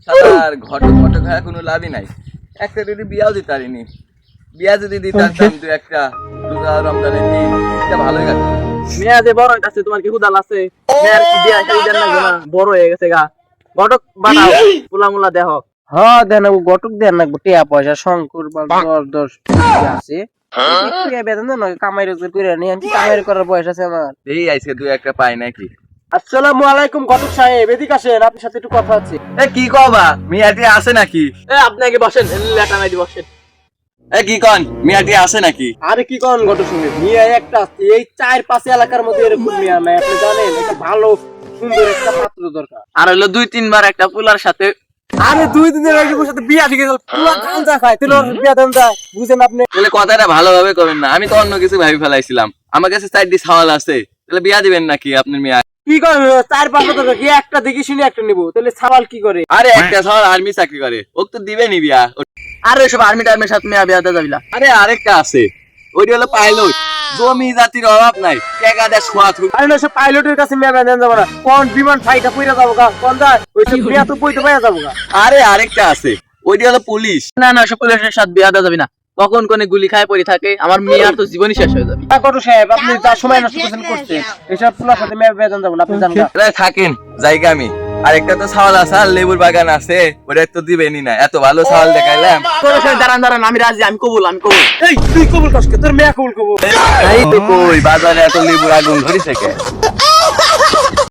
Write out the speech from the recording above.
সাদার ঘটক মটক হয়ে কোনো লাভই নাই। একটা যদি বিয়াও দিতে পারিনি, বিয়া যদি দিতাম তুই একটা রোজা রমজানের দিন এটা ভালোই কাটতো। মেয়া যে বড় হইতাছে তোমার কি হুদাল আছে? মেয়ার কি বিয়া শাড়ি দেন না বড় হয়ে গেছে গা। ঘটক বানাও, পোলা মুলা দেহ। হ্যাঁ দেন গটক দেন না টিয়া পয়সা শঙ্কর বা 10 আছে বেতন দেন কামাই রোজগার করে নিয়ে কামাই করার বয়স আছে আমার। এই আজকে তুই একটা পাই নাকি? আসসালামু আলাইকুম ঘটক সাহেব, এদিকে আসেন, আপনার সাথে একটু কথা আছে। এ কি কবা, মিয়াটি আছে নাকি? এ আপনি আগে বসেন, লেটা নাই দি বসেন। এ কি কন, মিয়াটি আছে নাকি? আরে কি কোন ঘটক সাহেব, মিয়া একটা আছে, এই 4-5 এলাকার মধ্যে এরকম মিয়া নাই, আপনি জানেন একটা ভালো সুন্দর একটা পাত্র দরকার। আর হলো 2-3 বার একটা পোলার সাথে। আরে 2 দিনের আগে ওর সাথে বিয়া ঠিক গেল, পুরো গাঁজা খায়, তুই ওর বিয়া দেন যায়, বুঝেন আপনি? তাহলে কথাটা ভালোভাবে করবেন না, আমি তো অন্য কিছু ভাবি ফেলাইছিলাম। আমার কাছে 4টি সওয়াল আছে, তাহলে বিয়া দিবেন নাকি আপনার মিয়া? কি করে 4-5 টাকা কি একটা দেখি শুনে একটা নিব, তাহলে সওয়াল কি করে? আরে একটা সওয়াল আর্মি চাকরি করে, ওক তো দিবেনি বিয়া। আর ওইসব আর্মি টার্মির সাথে মেয়া বিয়া দেওয়া যাবিলা। আরে আরেকটা আছে, ওইটা হলো পাইলট, জমি জাতির অভাব নাই, টাকা দেয় সোয়া থুই। আরে না, সব পাইলটের কাছে মেয়া দেন যাব না, কোন বিমান ফাইটা পইরা যাবো গা, কোন দা ওইসব মেয়া তো পইতে পাইয়া যাবো গা। আরে আরেকটা আছে, ওইটা হলো পুলিশ। না না, ওইসব পুলিশের সাথে বিয়া দেওয়া যাবি না। কখন কোনে গুলি খায় পড়ে থাকে, আমার মেয়ার তো জীবনই শেষ হয়ে যাবে। কত সাহেব, আপনি যা সময় নষ্ট করছেন এসব পুলার সাথে মেয়া বেতন যাব না, আপনি জানেন না। তাহলে থাকেন জায়গা আমি। আরেকটা তো সওয়াল আছে, আর লেবুর বাগান আছে, ওটা তো দিবেনি না, এত ভালো সওয়াল দেখাইলাম। দাঁড়ান দাঁড়ান, আমি রাজি, আমি কবুল, আমি কবুল। এই তুই কবুল কষ্ট, তোর মেয়া কবুল কবুল। এই তো কই বাজারে এত লেবুর আগুন ধরিছে কে?